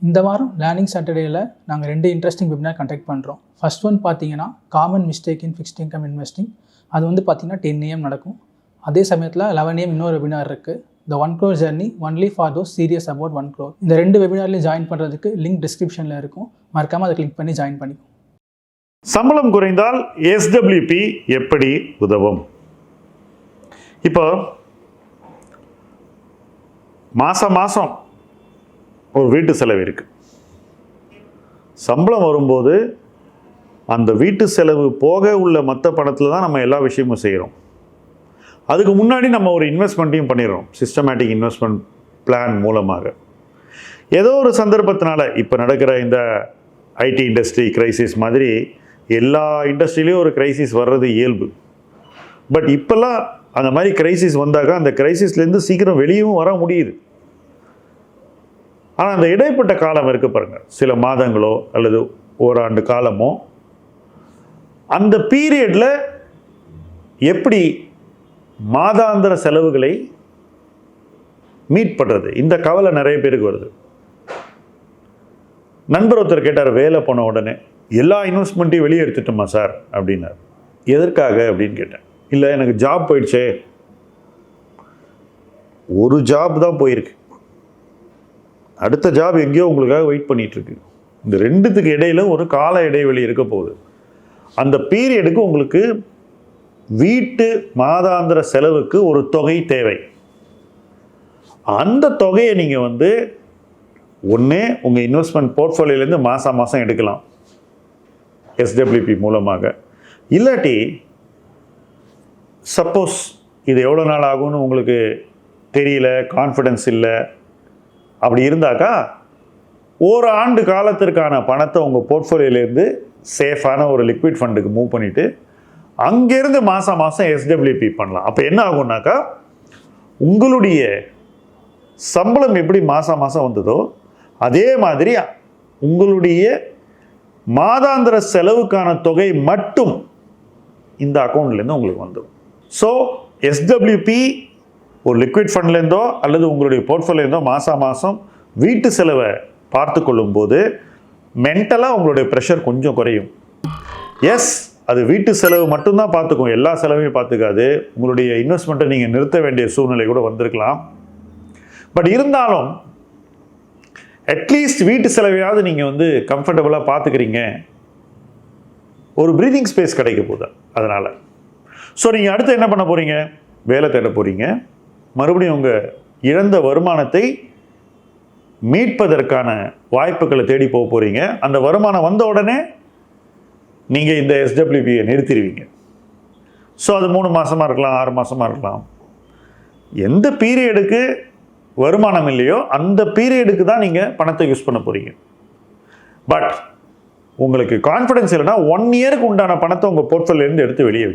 இந்த வாரம் லேர்னிங் சாட்டர்டேயில் நாங்கள் 2 இன்ட்ரெஸ்டிங் வெபினார் கண்டக்ட் பண்ணுறோம். ஃபர்ஸ்ட் ஒன் பார்த்தீங்கன்னா காமன் மிஸ்டேக் இன் ஃபிக்ஸ்ட் இன்கம் இன்வெஸ்டிங். அது வந்து பார்த்தீங்கன்னா 10 AM நடக்கும். அதே சமயத்தில் 11 AM இன்னொரு வெபினார் இருக்குது, the 1 crore journey only for those serious about 1 crore. இந்த 2 வெபினார்லையும் ஜாயின் பண்ணுறதுக்கு லிங்க் டிஸ்கிரிப்ஷனில் இருக்கும், மறக்காமல் அதை கிளிக் பண்ணி ஜாயின் பண்ணிக்கும். சம்பளம் குறைந்தால் SWP எப்படி உதவும்? இப்போ மாதம் ஒரு வீட்டு செலவு இருக்குது. சம்பளம் வரும்போது அந்த வீட்டு செலவு போக உள்ள மற்ற பணத்தில் தான் நம்ம எல்லா விஷயமும் செய்கிறோம். அதுக்கு முன்னாடி நம்ம ஒரு இன்வெஸ்ட்மெண்ட்டையும் பண்ணிடுறோம், சிஸ்டமேட்டிக் இன்வெஸ்ட்மெண்ட் பிளான் மூலமாக. ஏதோ ஒரு சந்தர்ப்பத்தினால இப்போ நடக்கிற இந்த ஐடி இண்டஸ்ட்ரி கிரைசிஸ் மாதிரி எல்லா இண்டஸ்ட்ரியிலையும் ஒரு கிரைசிஸ் வர்றது இயல்பு. பட் இப்போல்லாம் அந்த மாதிரி கிரைசிஸ் வந்தாக்கா அந்த கிரைசிஸ்லேருந்து சீக்கிரம் வெளியும் வர முடியுது. ஆனால் அந்த இடைப்பட்ட காலம் இருக்கு பாருங்கள், சில மாதங்களோ அல்லது ஓராண்டு காலமோ, அந்த பீரியடில் எப்படி மாதாந்திர செலவுகளை மீட் பண்ணுறது, இந்த கவலை நிறைய பேருக்கு வருது. நண்பர் ஒருத்தர் கேட்டார், வேலை போன உடனே எல்லா இன்வெஸ்ட்மெண்ட்டையும் வெளியே எடுத்துட்டோமா சார் அப்படின்னார். எதற்காக அப்படின்னு கேட்டேன். இல்லை, எனக்கு ஜாப் போயிடுச்சே. ஒரு ஜாப் தான் போயிருக்கு, அடுத்த ஜாப் எங்கேயோ உங்களுக்காக வெயிட் பண்ணிகிட்ருக்கு. இந்த ரெண்டுத்துக்கு இடையில் ஒரு கால இடைவெளி இருக்க போகுது. அந்த பீரியடுக்கு உங்களுக்கு வீட்டு மாதாந்திர செலவுக்கு ஒரு தொகை தேவை. அந்த தொகையை நீங்கள் ஒன்றே உங்கள் இன்வெஸ்ட்மெண்ட் போர்ட்ஃபோலியோலேருந்து மாதம் எடுக்கலாம் SWP மூலமாக. இல்லாட்டி சப்போஸ் இது எவ்வளோ நாள் ஆகும்னு உங்களுக்கு தெரியல, கான்ஃபிடென்ஸ் இல்லை, அப்படி இருந்தாக்கா ஒரு ஆண்டு காலத்திற்கான பணத்தை உங்கள் போர்ட்ஃபோலியோலேருந்து சேஃபான ஒரு லிக்விட் ஃபண்டுக்கு மூவ் பண்ணிவிட்டு அங்கேருந்து மாதம் SWP பண்ணலாம். அப்போ என்ன ஆகும்னாக்கா, உங்களுடைய சம்பளம் எப்படி மாதம் வந்ததோ அதே மாதிரி உங்களுடைய மாதாந்திர செலவுக்கான தொகை மட்டும் இந்த அக்கௌண்ட்லேருந்து உங்களுக்கு வந்துடும். ஸோ SWP ஒரு லிக்விட் ஃபண்ட்லேருந்தோ அல்லது உங்களுடைய போர்ட்ஃபோலியோலேருந்தோ மாதம் வீட்டு செலவை பார்த்து கொள்ளும்போது மென்டலாக உங்களுடைய ப்ரெஷர் கொஞ்சம் குறையும். எஸ், அது வீட்டு செலவு மட்டும்தான் பார்த்துக்கும், எல்லா செலவையும் பார்த்துக்காது. உங்களுடைய இன்வெஸ்ட்மெண்ட்டை நீங்கள் நிறுத்த வேண்டிய சூழ்நிலை கூட வந்திருக்கலாம். பட் இருந்தாலும் அட்லீஸ்ட் வீட்டு செலவையாவது நீங்கள் கம்ஃபர்டபுளாக பார்த்துக்கிறீங்க, ஒரு ப்ரீதிங் ஸ்பேஸ் கிடைக்க போகுது அதனால். ஸோ நீங்கள் அடுத்து என்ன பண்ண போகிறீங்க? வேலை தேட போகிறீங்க. மறுபடியும் உங்கள் இழந்த வருமானத்தை மீட்பதற்கான வாய்ப்புகளை தேடி போக போகிறீங்க. அந்த வருமானம் வந்த உடனே நீங்கள் இந்த SWPயை நிறுத்திடுவீங்க. ஸோ அது 3 மாதமாக இருக்கலாம், 6 மாதமாக இருக்கலாம். எந்த பீரியடுக்கு வருமானம் இல்லையோ அந்த பீரியடுக்கு தான் நீங்கள் பணத்தை யூஸ் பண்ண போகிறீங்க. பட் உங்களுக்கு கான்ஃபிடென்ஸ் இல்லைன்னா 1 இயருக்கு உண்டான பணத்தை உங்கள் போர்ட்ஃபோலியோலேருந்து எடுத்து வெளியே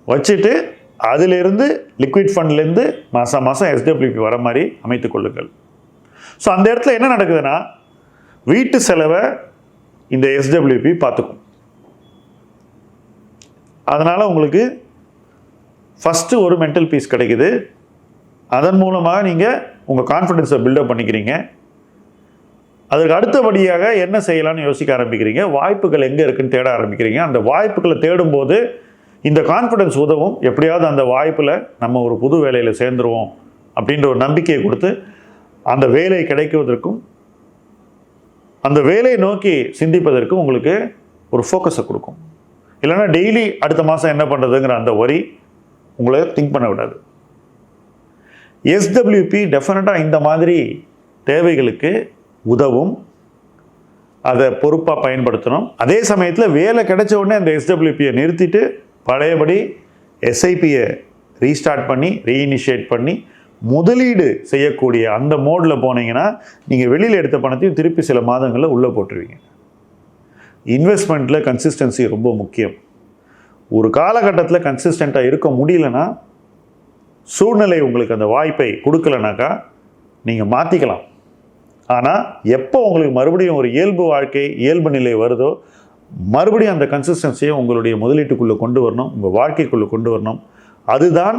வச்சுட்டு அதிலிருந்து லிக்விட் ஃபண்ட்லேருந்து மாதம் SWP வர மாதிரி அமைத்து கொள்ளுங்கள். ஸோ அந்த இடத்துல என்ன நடக்குதுன்னா, வீட்டு செலவை இந்த SWP பார்த்துக்கும். அதனால் உங்களுக்கு ஃபஸ்ட்டு ஒரு மென்டல் பீஸ் கிடைக்குது. அதன் மூலமாக நீங்கள் உங்கள் கான்ஃபிடென்ஸை பில்டப் பண்ணிக்கிறீங்க. அதுக்கு அடுத்தபடியாக என்ன செய்யலாம்னு யோசிக்க ஆரம்பிக்கிறீங்க. வாய்ப்புகள் எங்கே இருக்குன்னு தேட ஆரம்பிக்கிறீங்க. அந்த வாய்ப்புகளை தேடும்போது இந்த கான்ஃபிடென்ஸ் உதவும். எப்படியாவது அந்த வாய்ப்பில் நம்ம ஒரு புது வேலையில் சேர்ந்துருவோம் அப்படின்ற ஒரு நம்பிக்கையை கொடுத்து அந்த வேலை கிடைக்குவதற்கும் அந்த வேலையை நோக்கி சிந்திப்பதற்கும் உங்களுக்கு ஒரு ஃபோக்கஸை கொடுக்கும். இல்லைன்னா டெய்லி அடுத்த மாதம் என்ன பண்ணுறதுங்கிற அந்த வரி உங்களை திங்க் பண்ண விடாது. SWP டெஃபினட்டாக இந்த மாதிரி தேவைகளுக்கு உதவும். அதை பொறுப்பாக பயன்படுத்தணும். அதே சமயத்தில் வேலை கிடைச்ச உடனே அந்த SWPயை நிறுத்திட்டு பழையபடி SIPயை ரீஸ்டார்ட் பண்ணி ரீஇனிஷியேட் பண்ணி முதலீடு செய்யக்கூடிய அந்த மோடில் போனீங்கன்னா நீங்கள் வெளியில் எடுத்த பணத்தையும் திருப்பி சில மாதங்களில் உள்ளே போட்டுருவீங்க. இன்வெஸ்ட்மெண்ட்டில் கன்சிஸ்டன்சி ரொம்ப முக்கியம். ஒரு காலகட்டத்தில் கன்சிஸ்டண்ட்டாக இருக்க முடியலன்னா, சூழ்நிலை உங்களுக்கு அந்த வாய்ப்பை கொடுக்கலனாக்கா நீங்கள் மாற்றிக்கலாம். ஆனால் எப்போ உங்களுக்கு மறுபடியும் ஒரு இயல்பு வாழ்க்கை, இயல்பு நிலை வருதோ, மறுபடியும் அந்த கன்சிஸ்டன்சியை உங்களுடைய முதலீட்டுக்குள்ளே கொண்டு வரணும், உங்கள் வாழ்க்கைக்குள்ளே கொண்டு வரணும். அதுதான்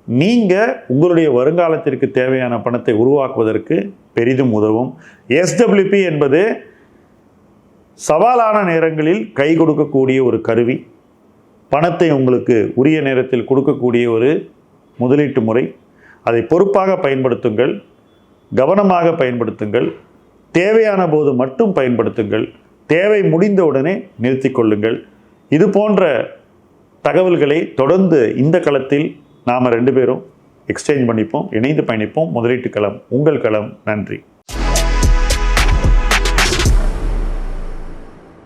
நீங்கள் உங்களுடைய வருங்காலத்திற்கு தேவையான பணத்தை உருவாக்குவதற்கு பெரிதும் உதவும். SWP என்பது சவாலான நேரங்களில் கை கொடுக்கக்கூடிய ஒரு கருவி. பணத்தை உங்களுக்கு உரிய நேரத்தில் கொடுக்கக்கூடிய ஒரு முதலீட்டு முறை. அதை பொறுப்பாக பயன்படுத்துங்கள், கவனமாக பயன்படுத்துங்கள், தேவையான போது மட்டும் பயன்படுத்துங்கள், தேவை முடிந்தவுடனே நிறுத்தி கொள்ளுங்கள். இது போன்ற தகவல்களை தொடர்ந்து இந்த களத்தில் நாம் 2 பேரும் எக்ஸ்சேஞ்ச் பண்ணிப்போம், இணைந்து பயணிப்போம். முதலீட்டு களம் உங்கள் களம். நன்றி.